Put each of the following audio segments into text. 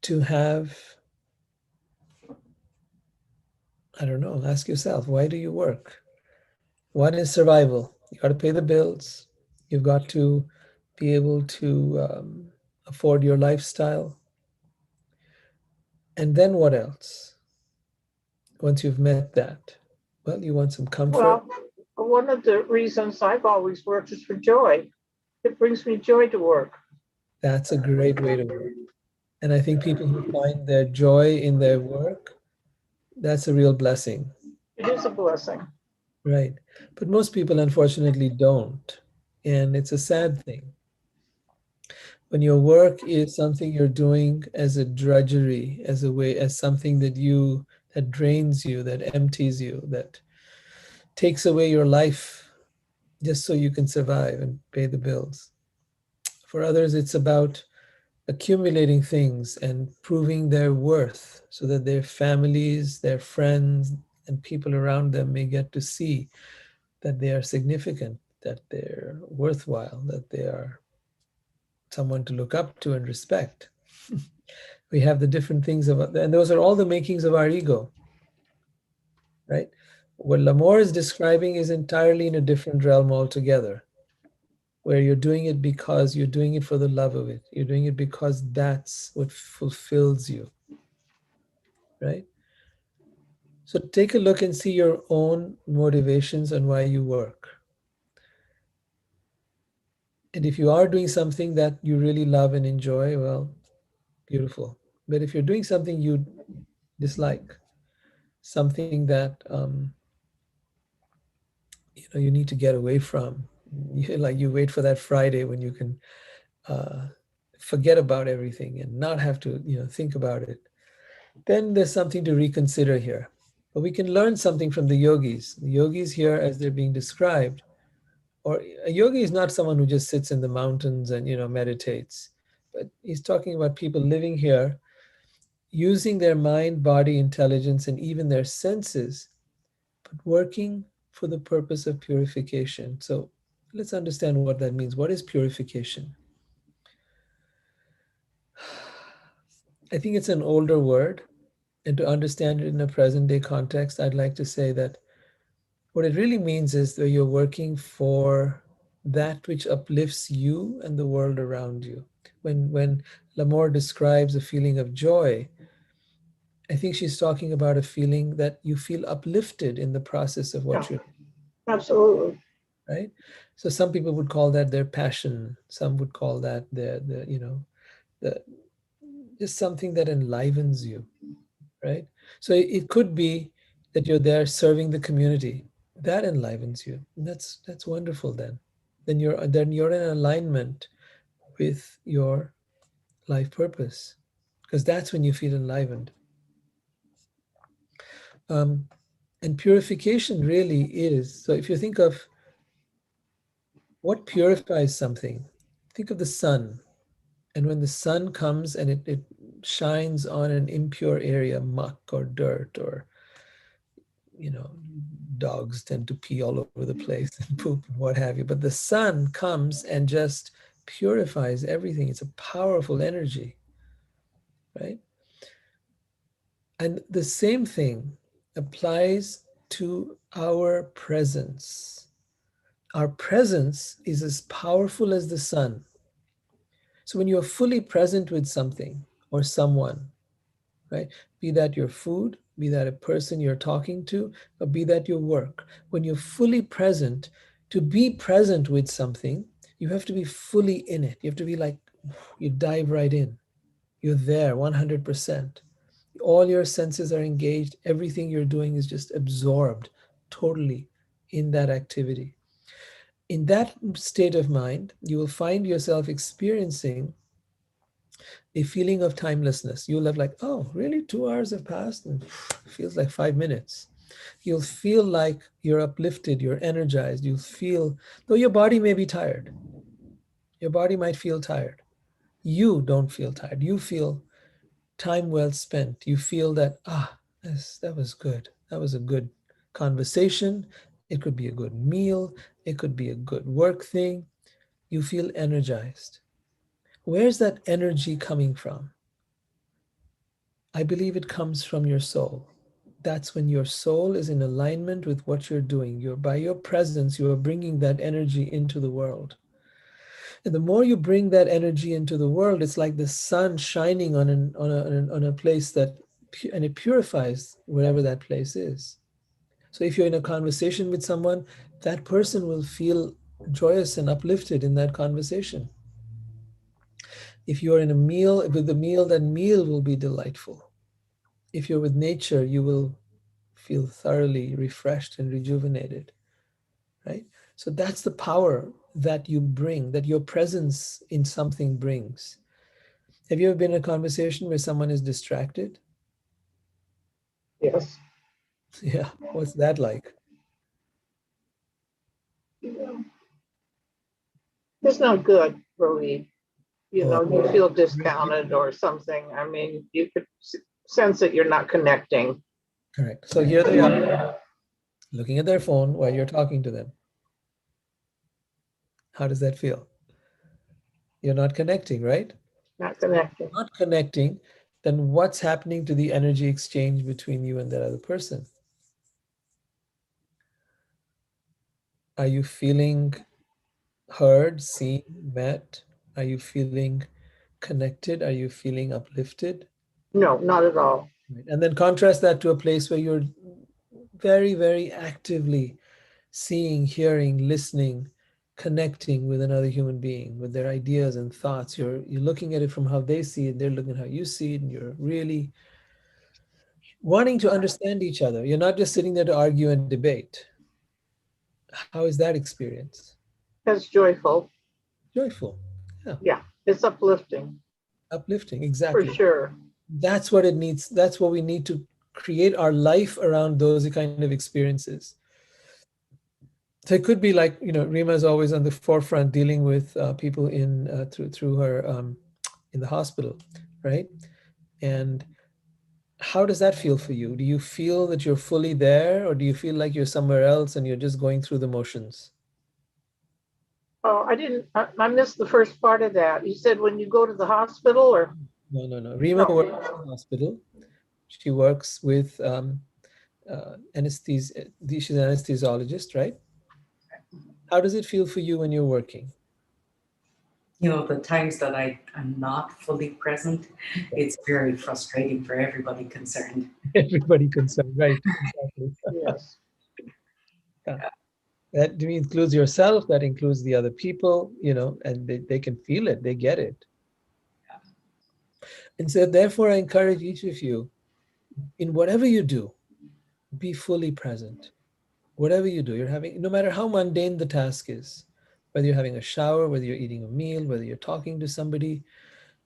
to have, I don't know, ask yourself, why do you work? One is survival. You got to pay the bills. You've got to be able to afford your lifestyle. And then what else? Once you've met that, well, you want some comfort. Well, one of the reasons I've always worked is for joy. It brings me joy to work. That's a great way to work. And I think people who find their joy in their work, that's a real blessing, It is a blessing. right? But most people, unfortunately, don't. And it's a sad thing. When your work is something you're doing as a drudgery, as a way, as something that drains you, that empties you, that takes away your life just so you can survive and pay the bills. For others, it's about accumulating things and proving their worth so that their families, their friends, and people around them may get to see that they are significant, that they're worthwhile, that they are someone to look up to and respect. We have the different things about, and those are all the makings of our ego, right? What Lamore is describing is entirely in a different realm altogether, where you're doing it because you're doing it for the love of it. You're doing it because that's what fulfills you, right? So take a look and see your own motivations and why you work. And if you are doing something that you really love and enjoy, well, beautiful. But if you're doing something you dislike, something that you need to get away from, like you wait for that Friday when you can uh, forget about everything and not have to think about it, then there's something to reconsider here. But we can learn something from the yogis. The yogis here, as they're being described, or a yogi is not someone who just sits in the mountains and meditates, but he's talking about people living here, using their mind, body, intelligence, and even their senses, but working for the purpose of purification. So let's understand what that means. What is purification? I think it's an older word, and to understand it in a present day context, I'd like to say that what it really means is that you're working for that which uplifts you and the world around you. When Lamore describes a feeling of joy, I think she's talking about a feeling that you feel uplifted in the process of Yeah, what you're absolutely. right. So some people would call that their passion. Some would call that the just something that enlivens you, right? So it could be that you're there serving the community. That enlivens you. And that's wonderful then. Then you're in alignment with your life purpose. Because that's when you feel enlivened. Um, and purification really is, so if you think of what purifies something, think of the sun. And when the sun comes and it shines on an impure area, muck or dirt, or you know, dogs tend to pee all over the place and poop and what have you. But the sun comes and just purifies everything. It's a powerful energy, right? And the same thing applies to our presence. Our presence is as powerful as the sun. So when you're fully present with something or someone, right? Be that your food, be that a person you're talking to, or be that your work. When you're fully present, to be present with something, you have to be fully in it. You have to be like, you dive right in. You're there 100%. All your senses are engaged. Everything you're doing is just absorbed totally in that activity. In that state of mind, you will find yourself experiencing a feeling of timelessness. You'll have like, oh, really? 2 hours have passed and feels like 5 minutes. You'll feel like you're uplifted, you're energized. You'll feel, though your body may be tired, your body might feel tired. You don't feel tired. You feel time well spent. You feel that, that was good. That was a good conversation. It could be a good meal. It could be a good work thing. You feel energized. Where's that energy coming from? I believe it comes from your soul. That's when your soul is in alignment with what you're doing. By your presence, you are bringing that energy into the world. And the more you bring that energy into the world, it's like the sun shining on a place and it purifies wherever that place is. So if you're in a conversation with someone, that person will feel joyous and uplifted in that conversation. If you're in a meal, with the meal, that meal will be delightful. If you're with nature, you will feel thoroughly refreshed and rejuvenated, right? So that's the power that you bring, that your presence in something brings. Have you ever been in a conversation where someone is distracted? Yes. Yeah. What's that like? You know, it's not good, really. Oh, You feel discounted or something. I mean, you could sense that you're not connecting. correct. So here they are looking at their phone while you're talking to them. How does that feel? You're not connecting, right? Not connecting. Not connecting, then what's happening to the energy exchange between you and that other person? Are you feeling heard, seen, met? Are you feeling connected? Are you feeling uplifted? No, not at all. Right. And then contrast that to a place where you're very, very actively seeing, hearing, listening, connecting with another human being, with their ideas and thoughts. You're looking at it from how they see it, they're looking at how you see it, and you're really wanting to understand each other. You're not just sitting there to argue and debate. How is that experience? That's joyful. Joyful. Yeah. Yeah, it's uplifting Uplifting. for Exactly. sure. That's what it needs. That's what we need to create our life around those kind of experiences. So it could be like, Rima is always on the forefront dealing with people through her in the hospital, right? And how does that feel for you? Do you feel that you're fully there, or do you feel like you're somewhere else and you're just going through the motions? Oh, I didn't. I missed the first part of that. You said when you go to the hospital, or No, no, no. Rima no? works in the hospital. She works with anesthesia. She's an anesthesiologist, right? How does it feel for you when you're working? The times that I'm not fully present, it's very frustrating for everybody concerned. Everybody concerned, right? Exactly. Yes. Yeah. That includes yourself, that includes the other people, and they can feel it, they get it. And so, therefore, I encourage each of you, in whatever you do, be fully present. Whatever you do, you're having, no matter how mundane the task is, whether you're having a shower, whether you're eating a meal, whether you're talking to somebody,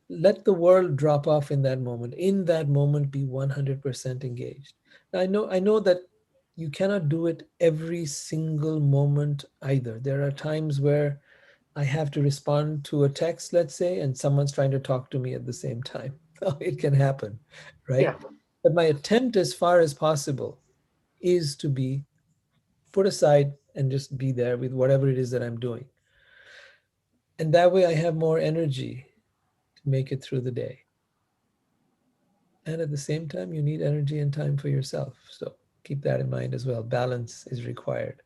let the world drop off in that moment. In that moment, be 100% engaged. Now, I know that you cannot do it every single moment either. There are times where I have to respond to a text, let's say, and someone's trying to talk to me at the same time. It can happen, right? Yeah. But my attempt, as far as possible, is to be put aside and just be there with whatever it is that I'm doing. And that way I have more energy to make it through the day. And at the same time, you need energy and time for yourself. So keep that in mind as well. Balance is required.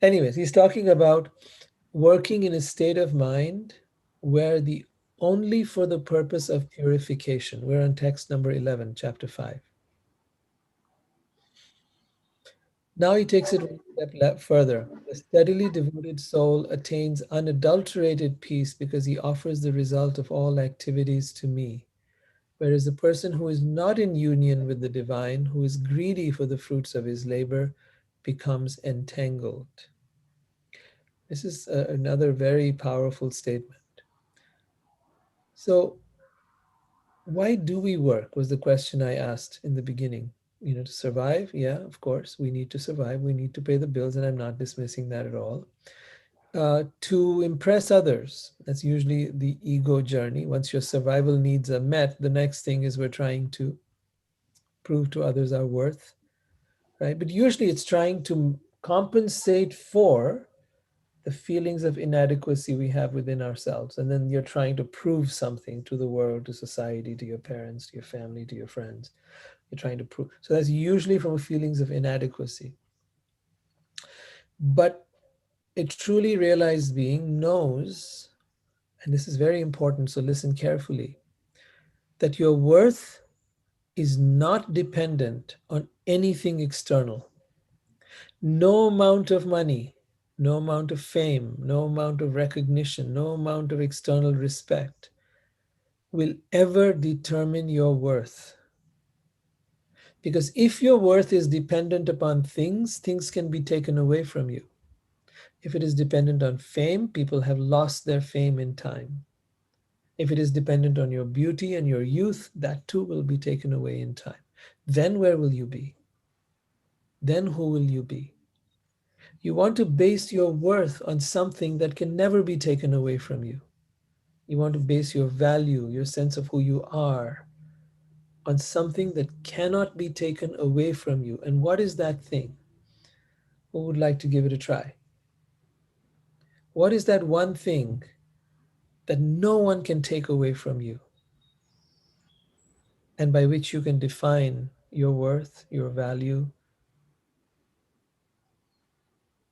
Anyways, he's talking about working in a state of mind where the only for the purpose of purification. We're on text number 11, chapter 5. Now he takes it one step further. The steadily devoted soul attains unadulterated peace because he offers the result of all activities to me. Whereas the person who is not in union with the divine, who is greedy for the fruits of his labor, becomes entangled. This is another very powerful statement. So, why do we work was the question I asked in the beginning. To survive, yeah, of course, we need to survive. We need to pay the bills, and I'm not dismissing that at all. To impress others, that's usually the ego journey. Once your survival needs are met, the next thing is we're trying to prove to others our worth, right? But usually it's trying to compensate for the feelings of inadequacy we have within ourselves. And then you're trying to prove something to the world, to society, to your parents, to your family, to your friends. You're trying to prove. So that's usually from feelings of inadequacy. But a truly realized being knows, and this is very important, so listen carefully, that your worth is not dependent on anything external. No amount of money, no amount of fame, no amount of recognition, no amount of external respect will ever determine your worth. Because if your worth is dependent upon things, things can be taken away from you. If it is dependent on fame, people have lost their fame in time. If it is dependent on your beauty and your youth, that too will be taken away in time. Then where will you be? Then who will you be? You want to base your worth on something that can never be taken away from you. You want to base your value, your sense of who you are, on something that cannot be taken away from you. And what is that thing? Who would like to give it a try? What is that one thing that no one can take away from you, and by which you can define your worth, your value,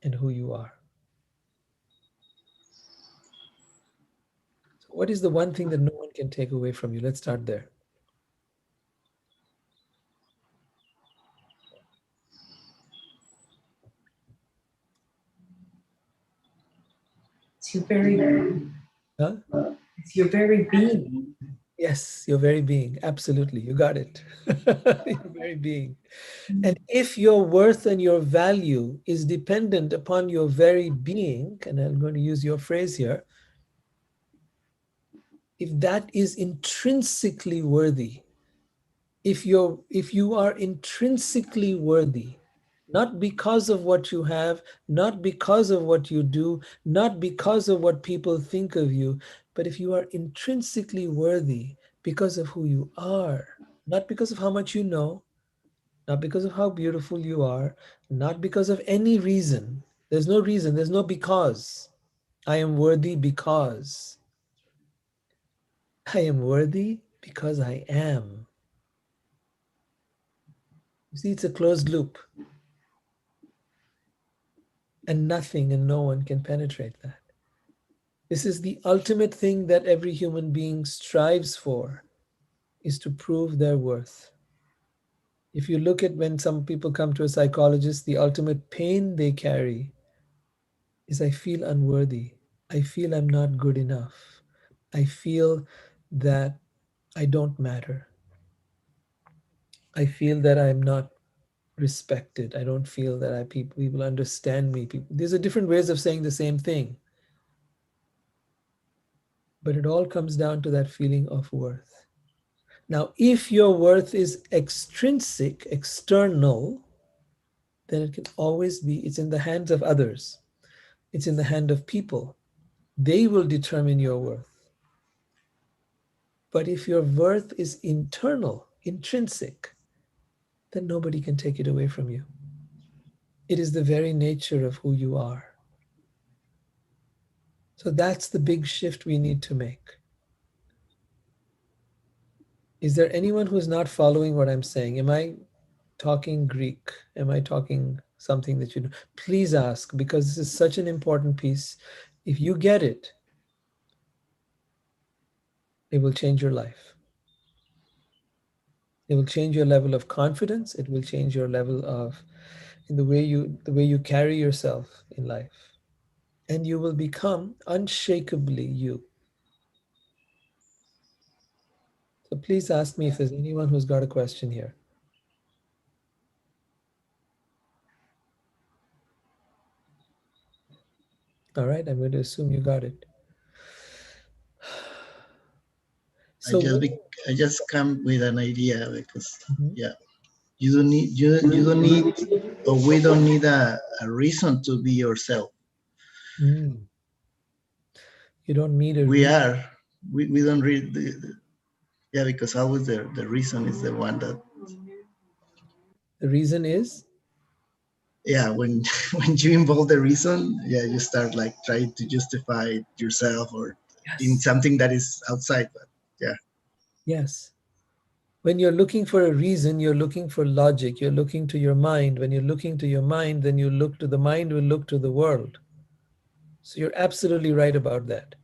and who you are? So what is the one thing that no one can take away from you? Let's start there. It's your very, Huh? it's your very being. Yes, your very being. Absolutely. You got it. Your very being. And if your worth and your value is dependent upon your very being, and I'm going to use your phrase here, if that is intrinsically worthy, if you are intrinsically worthy, not because of what you have, not because of what you do, not because of what people think of you, but if you are intrinsically worthy because of who you are, not because of how much you know, not because of how beautiful you are, not because of any reason. There's no reason, there's no because. I am worthy because. I am worthy because I am. You see, it's a closed loop, and nothing and no one can penetrate that. This is the ultimate thing that every human being strives for, is to prove their worth. If you look at when some people come to a psychologist, the ultimate pain they carry is, I feel unworthy. I feel I'm not good enough. I feel that I don't matter. I feel that I'm not respected. I don't feel that people understand me. These are different ways of saying the same thing. But it all comes down to that feeling of worth. Now, if your worth is extrinsic, external, then it can always be, it's in the hands of others. It's in the hand of people. They will determine your worth. But if your worth is internal, intrinsic, then nobody can take it away from you. It is the very nature of who you are. So that's the big shift we need to make. Is there anyone who's not following what I'm saying? Am I talking Greek? Am I talking something that you know? Please ask, because this is such an important piece. If you get it, it will change your life. It will change your level of confidence. It will change your level of in the way you carry yourself in life. And you will become unshakably you. So please ask me if there's anyone who's got a question here. All right, I'm going to assume you got it. I So just I just come with an idea because Mhm. yeah, you don't need you don't need or we don't need a reason to be yourself. Mm. You don't need a We reason. are we don't read yeah, because always the reason is the one that The reason is yeah, when when you involve the reason, yeah, you start like trying to justify yourself or in Yes. something that is outside. But yeah, Yes. When you're looking for a reason, you're looking for logic. You're looking to your mind. When you're looking to your mind, then you look to the mind will look to the world. So you're absolutely right about that.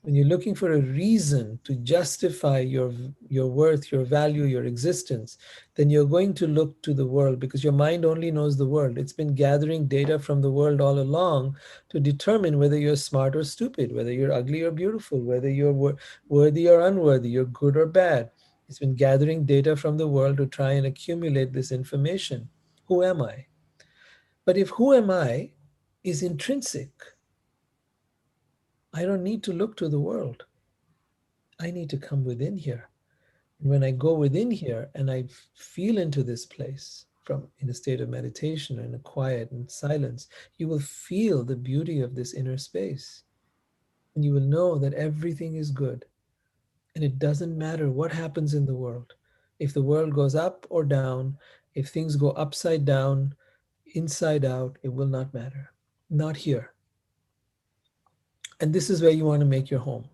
When you're looking for a reason to justify your worth, your value, your existence, then you're going to look to the world because your mind only knows the world. It's been gathering data from the world all along to determine whether you're smart or stupid, whether you're ugly or beautiful, whether you're worthy or unworthy, you're good or bad. It's been gathering data from the world to try and accumulate this information. Who am I? But if who am I is intrinsic, I don't need to look to the world. I need to come within here. And when I go within here and I feel into this place from in a state of meditation or in a quiet and silence, you will feel the beauty of this inner space. And you will know that everything is good. And it doesn't matter what happens in the world. If the world goes up or down, if things go upside down, inside out, it will not matter. Not here. And this is where you want to make your home.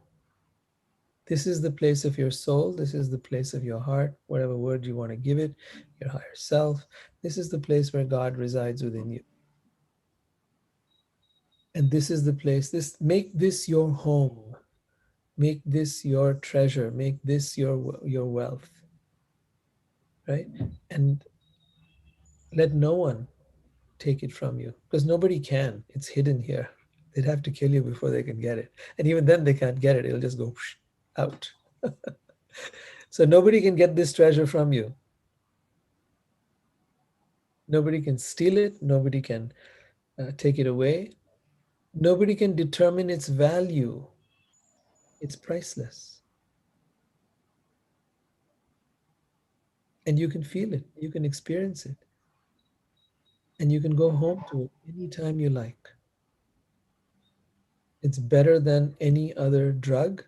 This is the place of your soul. This is the place of your heart, whatever word you want to give it, your higher self. This is the place where God resides within you. And this is the place, make this your home. Make this your treasure. Make this your wealth. Right? And let no one take it from you. Because nobody can. It's hidden here. They'd have to kill you before they can get it. And even then they can't get it. It'll just go out. So nobody can get this treasure from you. Nobody can steal it. Nobody can take it away. Nobody can determine its value. It's priceless. And you can feel it. You can experience it. And you can go home to it anytime you like. It's better than any other drug.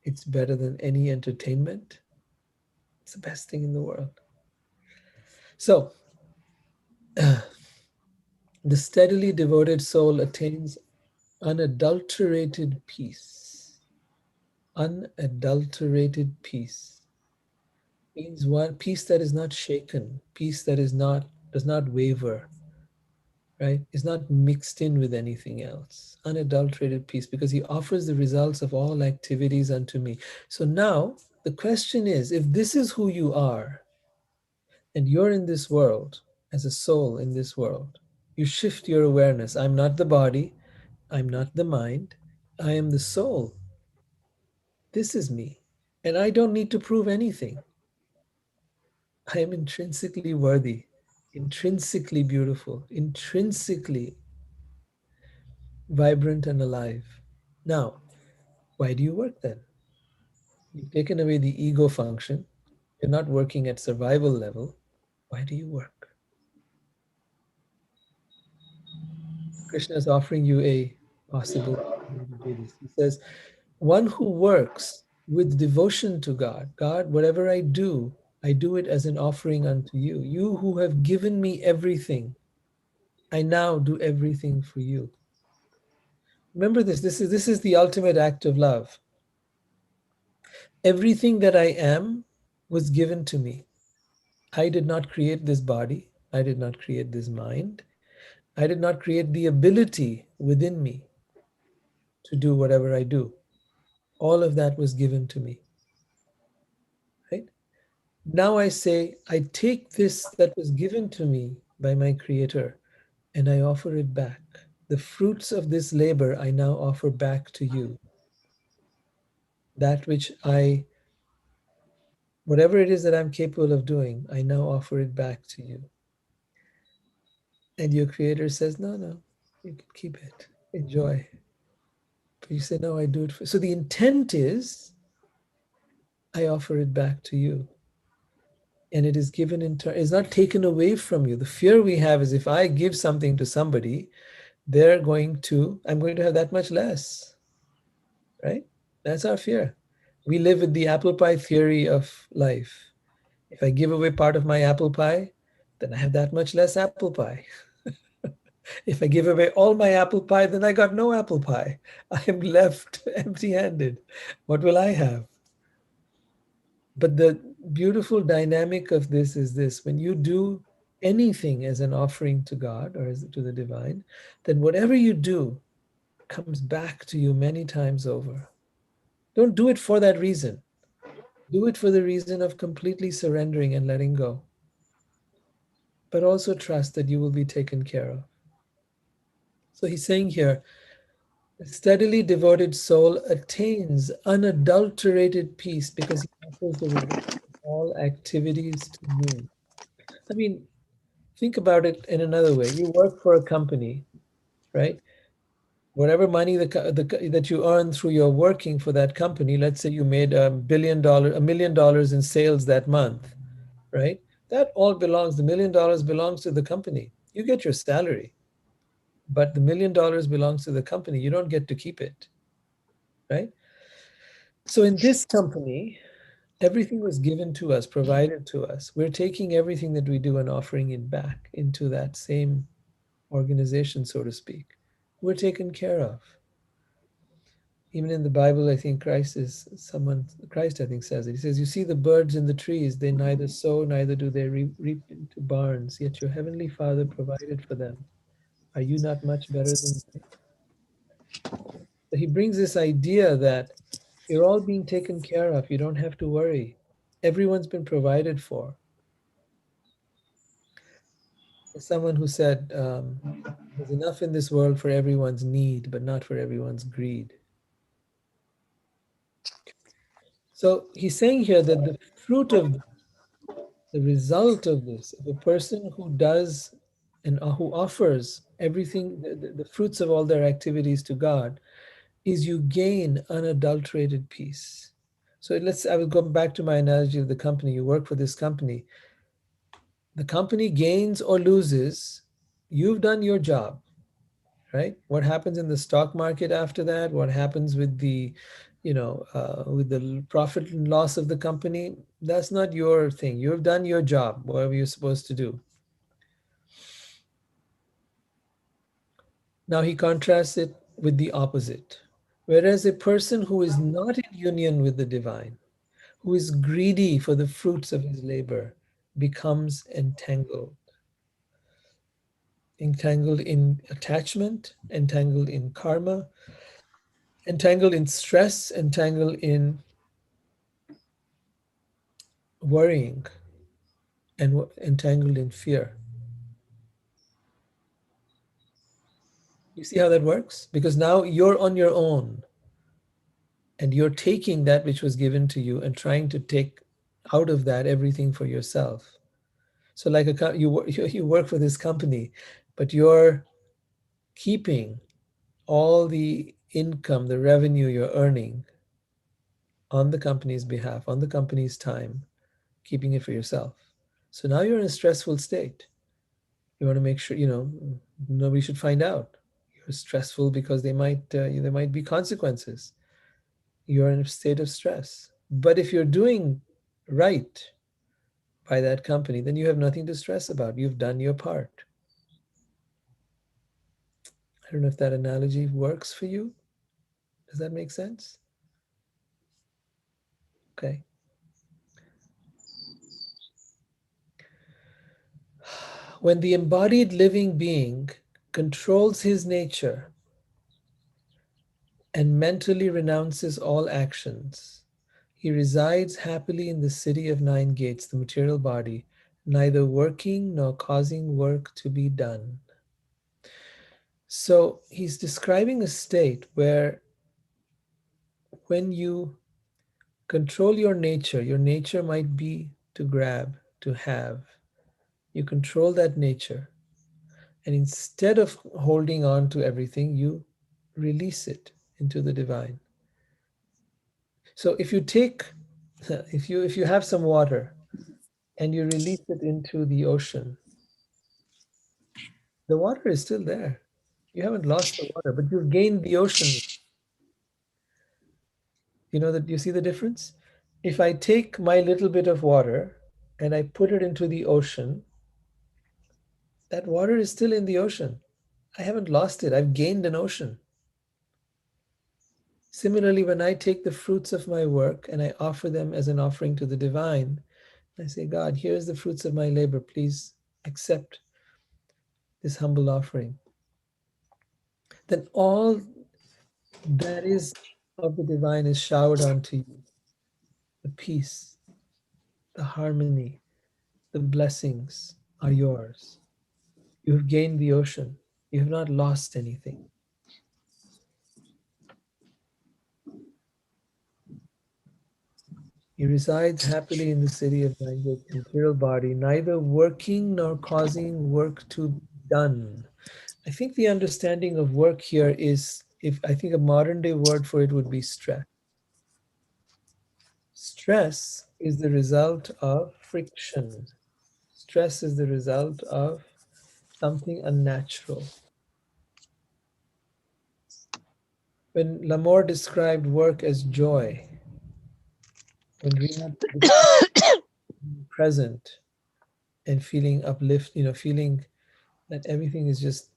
It's better than any entertainment. It's the best thing in the world. So, the steadily devoted soul attains unadulterated peace. Unadulterated peace means one peace that is not shaken, peace that does not waver, right? Is not mixed in with anything else. Unadulterated peace, because he offers the results of all activities unto me. So now the question is, if this is who you are, and you're in this world as a soul in this world, you shift your awareness. I'm not the body, I'm not the mind, I am the soul. This is me. And I don't need to prove anything. I am intrinsically worthy, intrinsically beautiful, intrinsically vibrant and alive. Now, why do you work then? You've taken away the ego function. You're not working at survival level. Why do you work? Krishna is offering you a possible way to do this. He says, one who works with devotion to God, God, whatever I do it as an offering unto you. You who have given me everything, I now do everything for you. Remember this. This is the ultimate act of love. Everything that I am was given to me. I did not create this body. I did not create this mind. I did not create the ability within me to do whatever I do. All of that was given to me. Right? Now I say, I take this that was given to me by my Creator and I offer it back. The fruits of this labor I now offer back to you. That which whatever it is that I'm capable of doing, I now offer it back to you. And your Creator says, no, no, you can keep it. Enjoy. But you say, no, I do it for. So the intent is, I offer it back to you. And it is given in turn, it's not taken away from you. The fear we have is if I give something to somebody, I'm going to have that much less, right? That's our fear. We live with the apple pie theory of life. If I give away part of my apple pie, then I have that much less apple pie. If I give away all my apple pie, then I got no apple pie. I am left empty-handed. What will I have? But the beautiful dynamic of this is this: when you do anything as an offering to God or as to the divine, then whatever you do comes back to you many times over. Don't do it for that reason. Do it for the reason of completely surrendering and letting go. But also trust that you will be taken care of. So he's saying here, a steadily devoted soul attains unadulterated peace because he offers the result of all activities to me. I mean, think about it in another way. You work for a company, right? Whatever money that you earn through your working for that company, let's say you made $1 million in sales that month, right? That all belongs, the $1 million belongs to the company. You get your salary, but the $1 million belongs to the company. You don't get to keep it, right? So in this company, everything was given to us, provided to us. We're taking everything that we do and offering it back into that same organization, so to speak. We're taken care of. Even in the Bible, I think Christ, I think, says it. He says, you see the birds in the trees, they neither sow, neither do they reap into barns, yet your heavenly Father provided for them. Are you not much better than they? So he brings this idea that you're all being taken care of. You don't have to worry. Everyone's been provided for. There's someone who said, there's enough in this world for everyone's need, but not for everyone's greed. So he's saying here that the fruit of the result of this, of a person who does and who offers everything, the fruits of all their activities to God, is you gain unadulterated peace. So I will go back to my analogy of the company. You work for this company. The company gains or loses, you've done your job, right? What happens in the stock market after that? What happens with with the profit and loss of the company? That's not your thing. You've done your job, whatever you're supposed to do. Now he contrasts it with the opposite. Whereas a person who is not in union with the divine, who is greedy for the fruits of his labor, becomes entangled. Entangled in attachment, entangled in karma, entangled in stress, entangled in worrying, and entangled in fear. You see how that works? Because now you're on your own and you're taking that which was given to you and trying to take out of that everything for yourself. So like you work for this company, but you're keeping all the income, the revenue you're earning on the company's behalf, on the company's time, keeping it for yourself. So now you're in a stressful state. You want to make sure, nobody should find out. You're stressful because there might be consequences. You're in a state of stress. But if you're doing right by that company, then you have nothing to stress about. You've done your part. I don't know if that analogy works for you. Does that make sense? Okay. When the embodied living being controls his nature and mentally renounces all actions, he resides happily in the city of nine gates, the material body, neither working nor causing work to be done. So he's describing a state where when you control your nature might be to grab, to have. You control that nature. And instead of holding on to everything, you release it into the divine. So if you take, if you have some water and you release it into the ocean, the water is still there. You haven't lost the water, but you've gained the ocean. You see the difference? If I take my little bit of water and I put it into the ocean, that water is still in the ocean. I haven't lost it. I've gained an ocean. Similarly, when I take the fruits of my work and I offer them as an offering to the divine, I say, God, here's the fruits of my labor. Please accept this humble offering. Then all that is of the divine is showered onto you. The peace, the harmony, the blessings are yours. You have gained the ocean. You have not lost anything. He resides happily in the city of language, material body, neither working nor causing work to be done. I think the understanding of work here is, if I think a modern day word for it would be stress. Stress is the result of friction. Stress is the result of something unnatural. When Lamore described work as joy, when Rina described being present and feeling uplift, feeling that everything is just,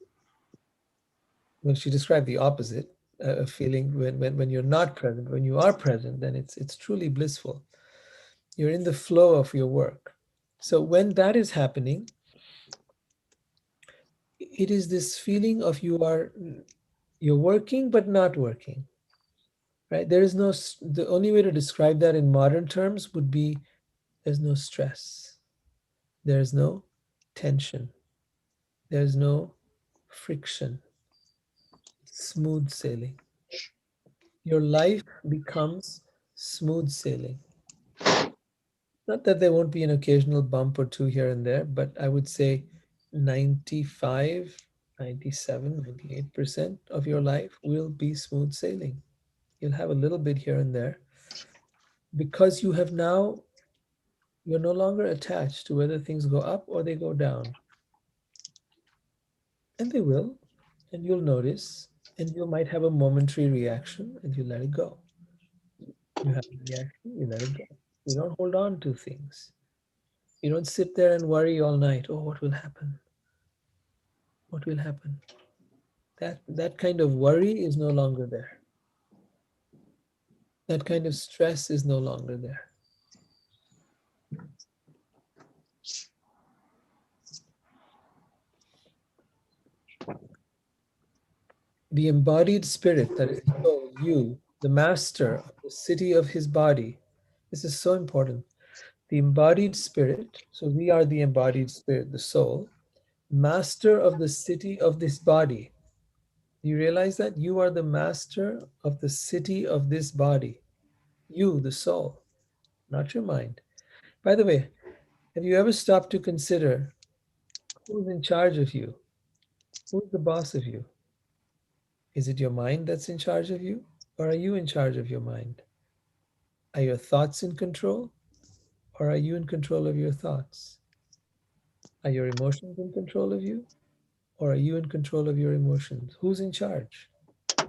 well, she described the opposite, a feeling when you're not present. When you are present, then it's truly blissful. You're in the flow of your work. So when that is happening, it is this feeling of you're working but not working, right? There is no, the only way to describe that in modern terms would be there's no stress, there's no tension, there's no friction, smooth sailing. Your life becomes smooth sailing. Not that there won't be an occasional bump or two here and there, but I would say 95, 97, 98% of your life will be smooth sailing. You'll have a little bit here and there because you're no longer attached to whether things go up or they go down. And they will, and you'll notice, and you might have a momentary reaction and you let it go. You have a reaction, you let it go. You don't hold on to things. You don't sit there and worry all night. Oh, what will happen? What will happen? That kind of worry is no longer there. That kind of stress is no longer there. The embodied spirit, that is soul, you, the master of the city of his body. This is so important. The embodied spirit, so we are the embodied spirit, the soul, master of the city of this body. You realize that you are the master of the city of this body. You, the soul, not your mind. By the way, have you ever stopped to consider who's in charge of you? Who's the boss of you? Is it your mind that's in charge of you? Or are you in charge of your mind? Are your thoughts in control? Or are you in control of your thoughts? Are your emotions in control of you? Or are you in control of your emotions? Who's in charge? Are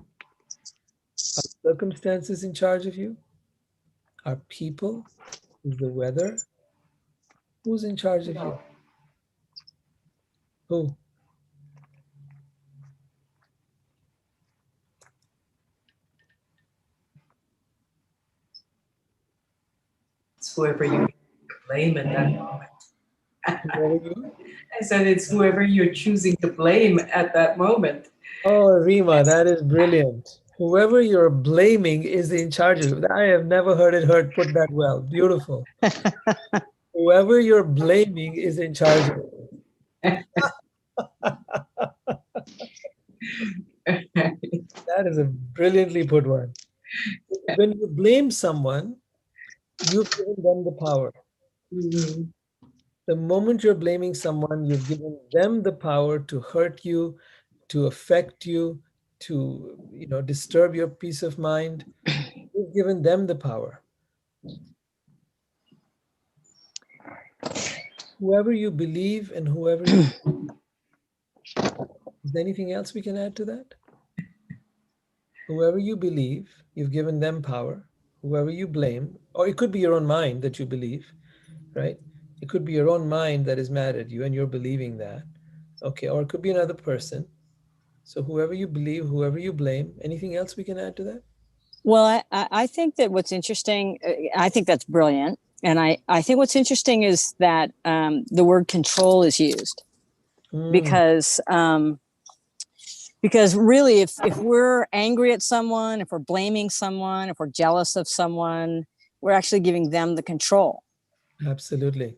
circumstances in charge of you? Are people? Is the weather? Who's in charge of you? Who? It's whoever you blame at that moment. Whoever you? I said it's whoever you're choosing to blame at that moment. Oh, Rima, that is brilliant. Whoever you're blaming is in charge of you. I have never heard it heard put that well. Beautiful. Whoever you're blaming is in charge of you. That is a brilliantly put one. When you blame someone, you've given them the power. Mhm. The moment you're blaming someone, you've given them the power to hurt you, to affect you, to disturb your peace of mind. You've given them the power. Whoever you believe and whoever you, is there anything else we can add to that? Whoever you believe, you've given them power. Whoever you blame, or it could be your own mind that you believe, right? It could be your own mind that is mad at you and you're believing that. Okay, or it could be another person. So whoever you believe, whoever you blame, anything else we can add to that? Well, I think that what's interesting, I think that's brilliant. And I think what's interesting is that the word control is used Mm, because really, if we're angry at someone, if we're blaming someone, if we're jealous of someone, we're actually giving them the control. absolutely.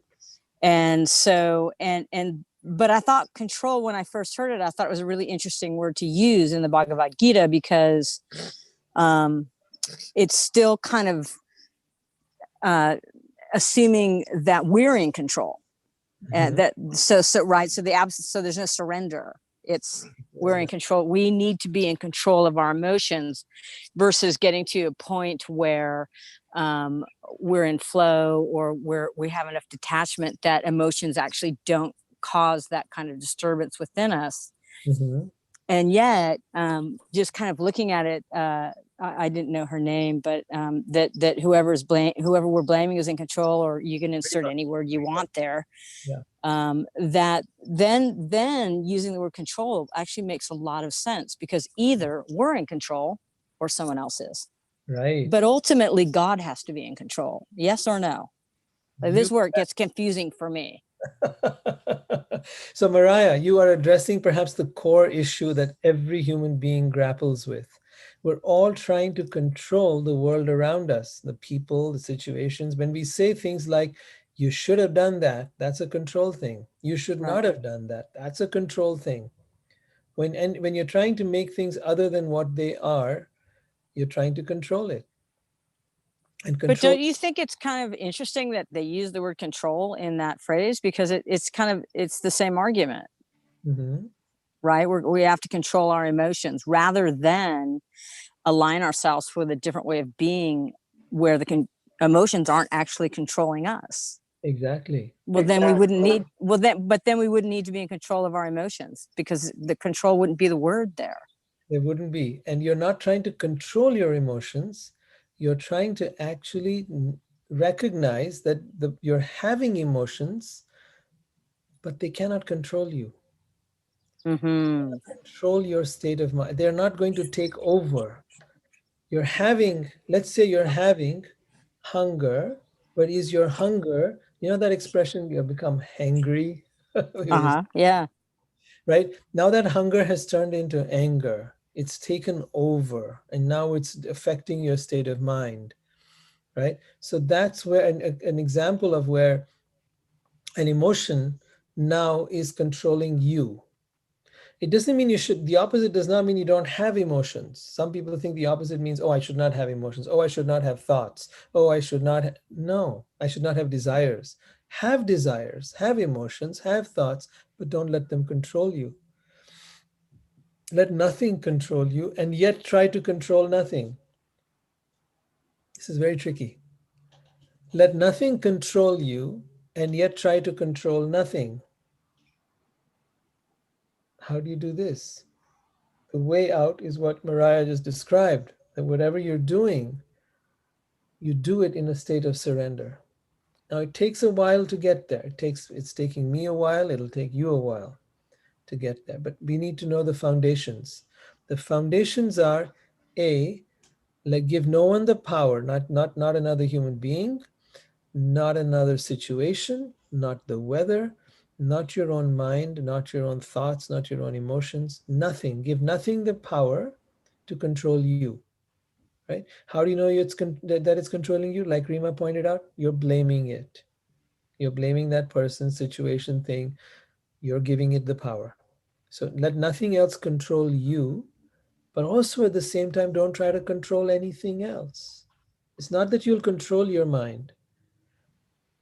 And so, but I thought control, when I first heard it, I thought it was a really interesting word to use in the Bhagavad Gita because it's still kind of assuming that we're in control. Mhm. That right. So the absence. So there's no surrender. It's we're in control. We need to be in control of our emotions, versus getting to a point where we're in flow, or we have enough detachment that emotions actually don't cause that kind of disturbance within us. Mhm. And yet, just kind of looking at it, I didn't know her name, but that whoever we're blaming is in control, or you can insert any word you want there. Yeah. That then using the word control actually makes a lot of sense, because either we're in control or someone else is. Right. But ultimately, God has to be in control. Yes or no? Like, this You word gets confusing for me. So, Mariah, you are addressing perhaps the core issue that every human being grapples with. We're all trying to control the world around us, the people, the situations. When we say things like, you should have done that, that's a control thing. You should Right. not have done that, that's a control thing. When you're trying to make things other than what they are, you're trying to control it. And But control. don't you think it's kind of interesting that they use the word control in that phrase? Because it's the same argument, Mhm. right? We have to control our emotions rather than align ourselves with a different way of being, where the emotions aren't actually controlling us. Exactly. Well, then we wouldn't need, but then we wouldn't need to be in control of our emotions, because the control wouldn't be the word there. There wouldn't be. And you're not trying to control your emotions. You're trying to actually recognize that you're having emotions, but they cannot control you. Mm-hmm. Control your state of mind. They're not going to take over. You're having, let's say you're having hunger, but is your hunger, you know that expression, you become hangry? Yeah. Right? Now that hunger has turned into anger, it's taken over, and now it's affecting your state of mind, right? So that's where an example of where an emotion now is controlling you. It doesn't mean you should, the opposite does not mean you don't have emotions. Some people think the opposite means, oh, I should not have emotions. Oh, I should not have thoughts. Oh, I should not, no, I should not have desires. Have desires, have emotions, have thoughts, but don't let them control you. Let nothing control you, and yet try to control nothing. This is very tricky. Let nothing control you, and yet try to control nothing. How do you do this? The way out is what Mariah just described, that whatever you're doing, you do it in a state of surrender. Now it takes a while to get there. It's taking me a while, it'll take you a while to get there. But we need to know the foundations. The foundations are A, like give no one the power, not another human being, not another situation, not the weather, not your own mind, not your own thoughts, not your own emotions, nothing. Give nothing the power to control you, right? How do you know that it's controlling you? Like Rima pointed out, you're blaming it. You're blaming that person, situation, thing. You're giving it the power. So let nothing else control you, but also at the same time, don't try to control anything else. It's not that you'll control your mind.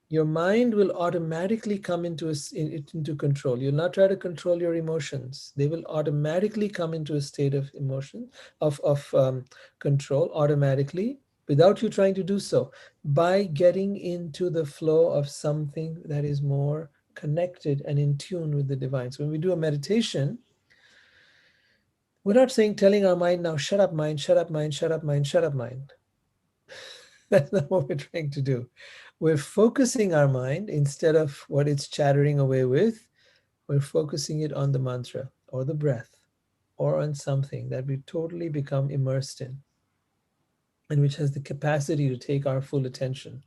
Your mind will automatically come into control. You'll not try to control your emotions. They will automatically come into a state of emotion, of control automatically, without you trying to do so, by getting into the flow of something that is more connected and in tune with the divine. So when we do a meditation, we're not telling our mind now, shut up mind, shut up mind, shut up mind, shut up mind. That's not what we're trying to do. We're focusing our mind, instead of what it's chattering away with, we're focusing it on the mantra or the breath. or on something that we totally become immersed in, and which has the capacity to take our full attention.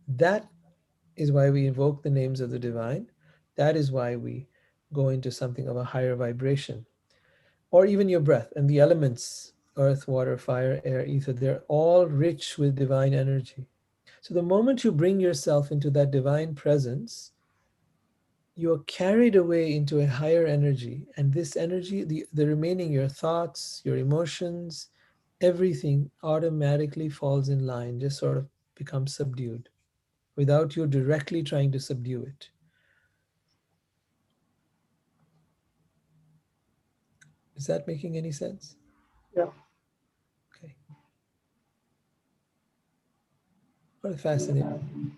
That is why we invoke the names of the divine. That is why we go into something of a higher vibration. Or even your breath and the elements, earth, water, fire, air, ether, they're all rich with divine energy. So the moment you bring yourself into that divine presence, you're carried away into a higher energy. And this energy, the remaining, your thoughts, your emotions, everything automatically falls in line, just sort of becomes subdued without you directly trying to subdue it. Is that making any sense? Yeah. Okay. What a fascinating.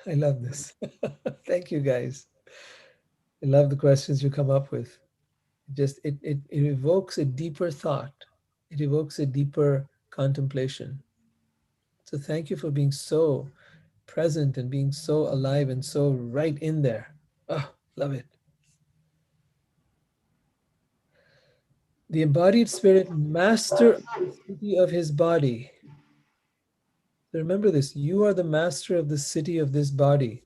I love this. Thank you guys. I love the questions you come up with. It evokes a deeper thought. It evokes a deeper contemplation. So thank you for being so present and being so alive and so right in there. Oh, love it. The embodied spirit, master of the city of his body. Remember this, you are the master of the city of this body.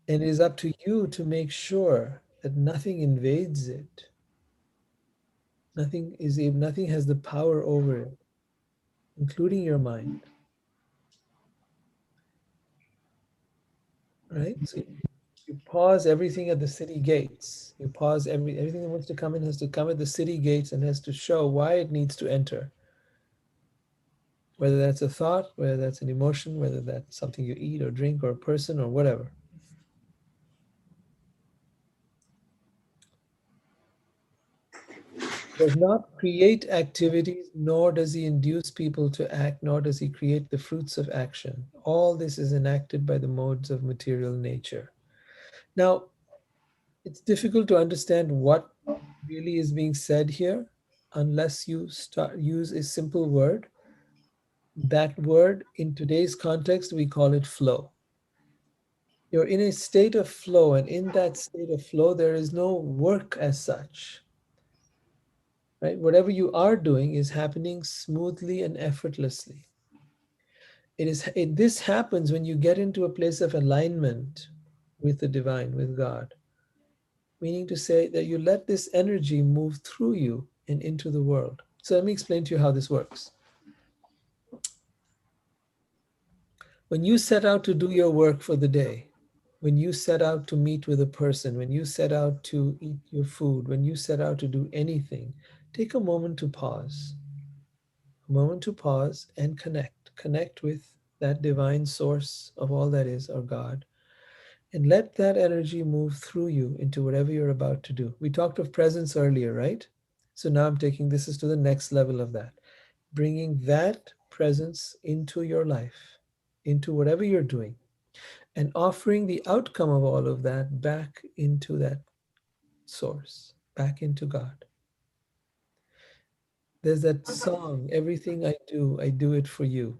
And it is up to you to make sure that nothing invades it. Nothing has the power over it, including your mind. Right? So you pause everything at the city gates. You pause everything that wants to come in has to come at the city gates and has to show why it needs to enter. Whether that's a thought, whether that's an emotion, whether that's something you eat or drink or a person or whatever. Does not create activities, nor does he induce people to act, nor does he create the fruits of action. All this is enacted by the modes of material nature. Now, it's difficult to understand what really is being said here unless you use a simple word. That word, in today's context, we call it flow. You're in a state of flow, and in that state of flow, there is no work as such. Right? Whatever you are doing is happening smoothly and effortlessly. This happens when you get into a place of alignment with the divine, with God. Meaning to say that you let this energy move through you and into the world. So let me explain to you how this works. When you set out to do your work for the day, when you set out to meet with a person, when you set out to eat your food, when you set out to do anything, take a moment to pause. A moment to pause and connect. Connect with that divine source of all that is, or God. And let that energy move through you into whatever you're about to do. We talked of presence earlier, right? So now I'm taking this is to the next level of that. Bringing that presence into your life, into whatever you're doing, and offering the outcome of all of that back into that source, back into God. There's that song, Everything I do it for you.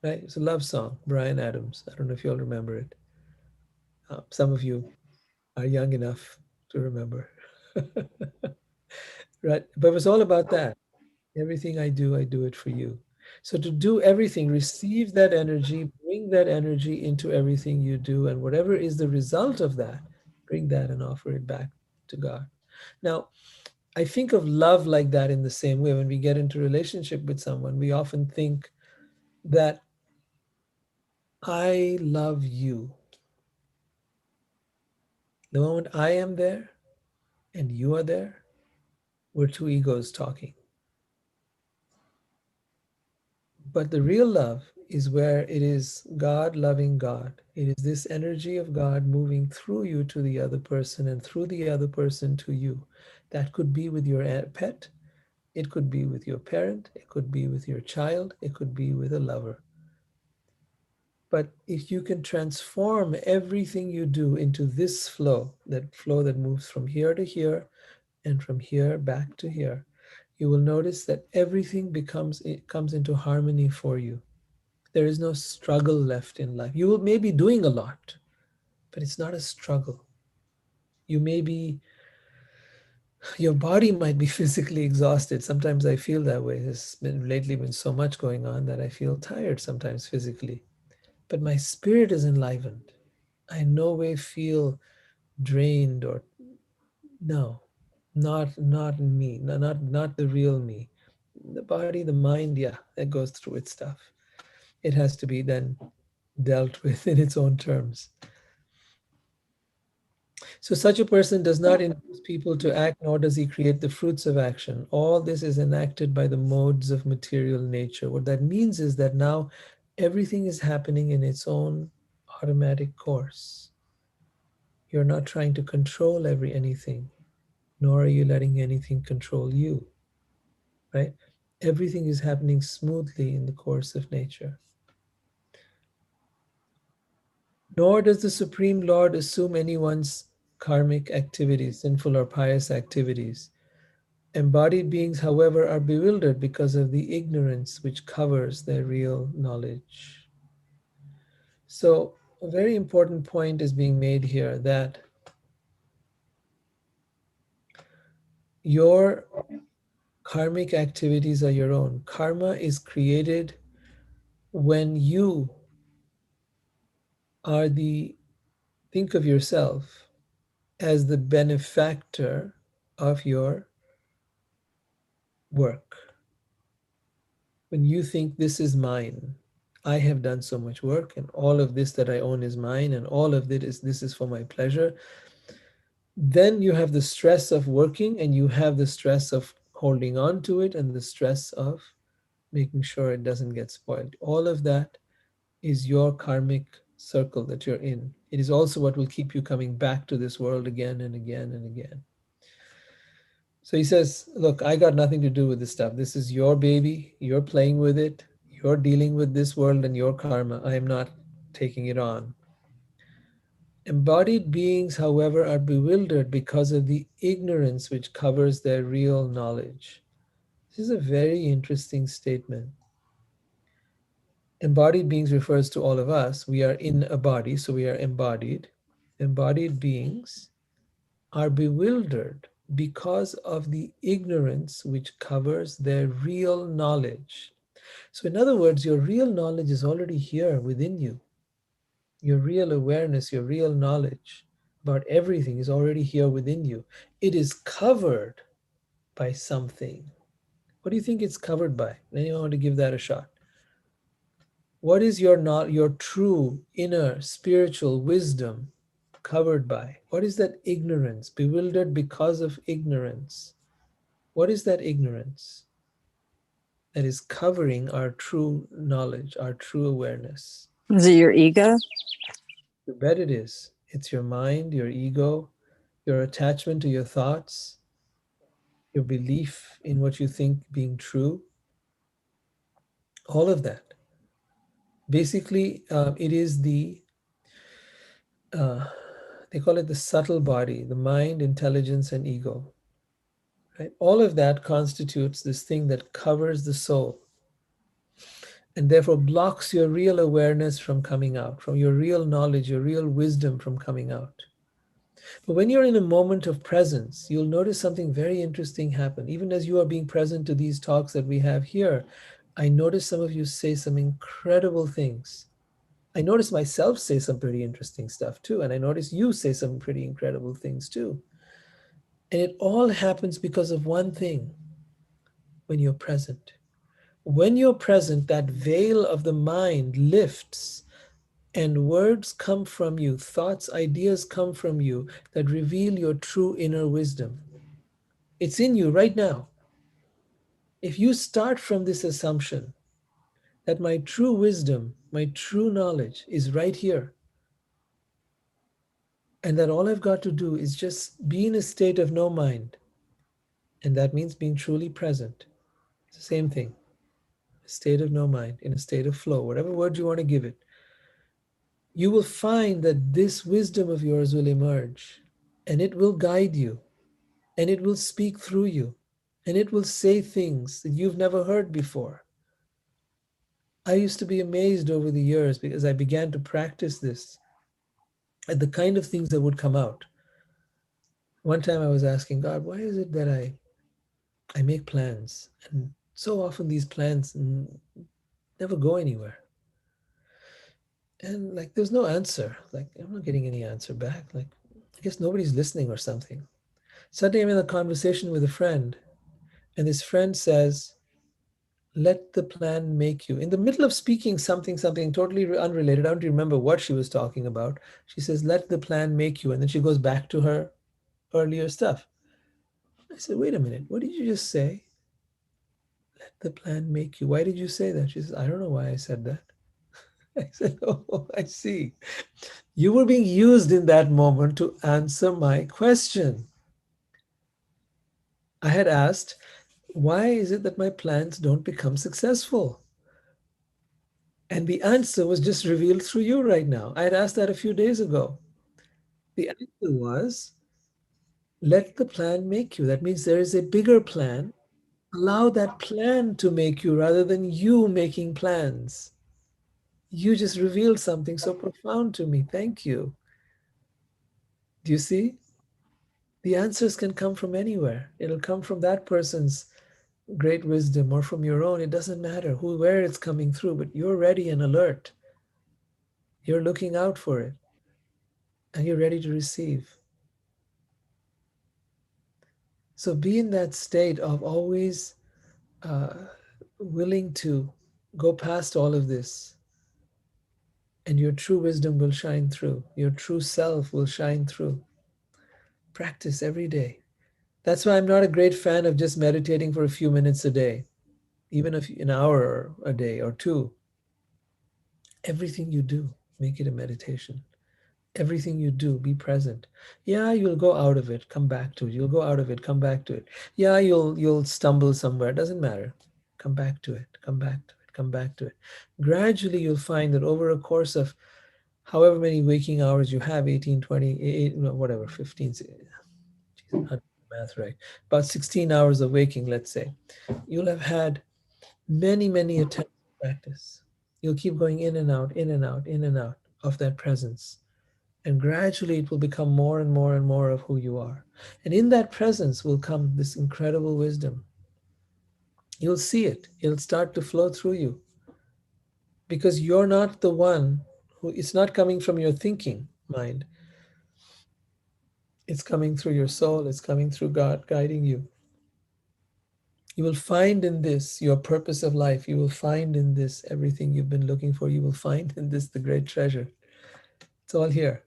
Right? It's a love song, Bryan Adams. I don't know if you'll remember it. Some of you are young enough to remember. Right? But it's all about that. Everything I do it for you. So to do everything, receive that energy, bring that energy into everything you do, and whatever is the result of that, bring that and offer it back to God. Now, I think of love like that in the same way. When we get into relationship with someone, we often think that I love you. The moment I am there and you are there, we're two egos talking. But the real love is where it is God loving God. It is this energy of God moving through you to the other person and through the other person to you. That could be with your pet, it could be with your parent, it could be with your child, it could be with a lover. But if you can transform everything you do into this flow that moves from here to here and from here back to here, you will notice that everything comes into harmony for you. There is no struggle left in life. You may be doing a lot, but it's not a struggle. You may be Your body might be physically exhausted. Sometimes I feel that way. There's been lately been so much going on that I feel tired sometimes physically. But my spirit is enlivened. I in no way feel drained or no, not me, not the real me. The body, the mind, yeah, it goes through its stuff. It has to be then dealt with in its own terms. So such a person does not induce people to act, nor does he create the fruits of action. All this is enacted by the modes of material nature. What that means is that now everything is happening in its own automatic course. You're not trying to control anything, nor are you letting anything control you, right? Everything is happening smoothly in the course of nature. Nor does the Supreme Lord assume anyone's karmic activities, sinful or pious activities. Embodied beings, however, are bewildered because of the ignorance which covers their real knowledge. So, a very important point is being made here that your karmic activities are your own. Karma is created when you are think of yourself as the benefactor of your work. When you think this is mine, I have done so much work and all of this that I own is mine and all of this is for my pleasure, then you have the stress of working and you have the stress of holding on to it and the stress of making sure it doesn't get spoiled. All of that is your karmic circle that you're in. It is also what will keep you coming back to this world again and again and again. So he says, look, I got nothing to do with this stuff. This is your baby. You're playing with it. You're dealing with this world and your karma. I am not taking it on. Embodied beings, however, are bewildered because of the ignorance which covers their real knowledge. This is a very interesting statement. Embodied beings refers to all of us. We are in a body, so we are embodied. Embodied beings are bewildered because of the ignorance which covers their real knowledge. So, in other words, your real knowledge is already here within you. Your real awareness, your real knowledge about everything is already here within you. It is covered by something. What do you think it's covered by? Anyone want to give that a shot? What is your true inner spiritual wisdom covered by? What is that ignorance? Bewildered because of ignorance. What is that ignorance that is covering our true knowledge, our true awareness? Is it your ego? You bet it is. It's your mind, your ego, your attachment to your thoughts, your belief in what you think being true, all of that. Basically, it is uh, they call it the subtle body, the mind, intelligence, and ego. Right? All of that constitutes this thing that covers the soul and therefore blocks your real awareness from coming out, from your real knowledge, your real wisdom from coming out. But when you're in a moment of presence, you'll notice something very interesting happen. Even as you are being present to these talks that we have here, I notice some of you say some incredible things. I notice myself say some pretty interesting stuff too, and I notice you say some pretty incredible things too. And it all happens because of one thing: when you're present. When you're present, that veil of the mind lifts and words come from you, thoughts, ideas come from you that reveal your true inner wisdom. It's in you right now. If you start from this assumption that my true wisdom, my true knowledge is right here, and that all I've got to do is just be in a state of no mind, and that means being truly present. It's the same thing. A state of no mind, in a state of flow, whatever word you want to give it. You will find that this wisdom of yours will emerge, and it will guide you, and it will speak through you, and it will say things that you've never heard before. I used to be amazed over the years because I began to practice this at the kind of things that would come out. One time I was asking God, why is it that I make plans, and so often these plans never go anywhere? And like, there's no answer. Like, I'm not getting any answer back. Like, I guess nobody's listening or something. Suddenly I'm in a conversation with a friend, and this friend says, let the plan make you. In the middle of speaking something totally unrelated, I don't remember what she was talking about. She says, let the plan make you. And then she goes back to her earlier stuff. I said, wait a minute, what did you just say? Let the plan make you. Why did you say that? She says, I don't know why I said that. I said, oh, I see. You were being used in that moment to answer my question. I had asked, why is it that my plans don't become successful? And the answer was just revealed through you right now. I had asked that a few days ago. The answer was, let the plan make you. That means there is a bigger plan. Allow that plan to make you rather than you making plans. You just revealed something so profound to me. Thank you. Do you see? The answers can come from anywhere. It'll come from that person's great wisdom or from your own. It doesn't matter where it's coming through, but you're ready and alert. You're looking out for it, and you're ready to receive. So be in that state of always willing to go past all of this, and your true wisdom will shine through. Your true self will shine through. Practice every day. That's why I'm not a great fan of just meditating for a few minutes a day, even if an hour a day or two. Everything you do, make it a meditation. Everything you do, be present. Yeah, you'll go out of it, come back to it. You'll go out of it, come back to it. Yeah, you'll stumble somewhere. It doesn't matter. Come back to it, come back to it, come back to it. Gradually, you'll find that over a course of however many waking hours you have, 18, 20, whatever, 15, I'm not math right, about 16 hours of waking, let's say, you'll have had many, many attempts at practice. You'll keep going in and out, in and out, in and out of that presence. And gradually it will become more and more and more of who you are. And in that presence will come this incredible wisdom. You'll see it. It'll start to flow through you. Because you're not the one who, it's not coming from your thinking mind. It's coming through your soul. It's coming through God guiding you. You will find in this your purpose of life. You will find in this everything you've been looking for. You will find in this the great treasure. It's all here.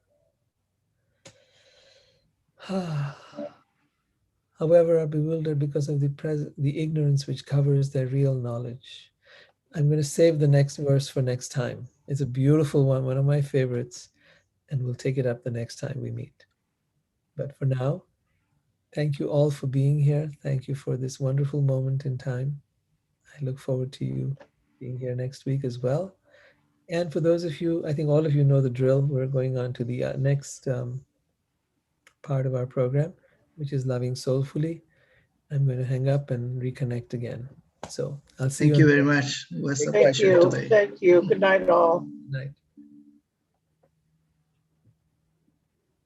However, are bewildered because of the ignorance which covers their real knowledge. I'm going to save the next verse for next time. It's a beautiful one of my favorites, and we'll take it up the next time we meet. But for now, thank you all for being here. Thank you for this wonderful moment in time. I look forward to you being here next week as well. And for those of you, I think all of you know the drill. We're going on to the next part of our program, which is Loving Soulfully. I'm going to hang up and reconnect again. So I'll see you Thank on you the very much. It was a Take care. Thank pleasure you. today. Thank you. Good night, all. night.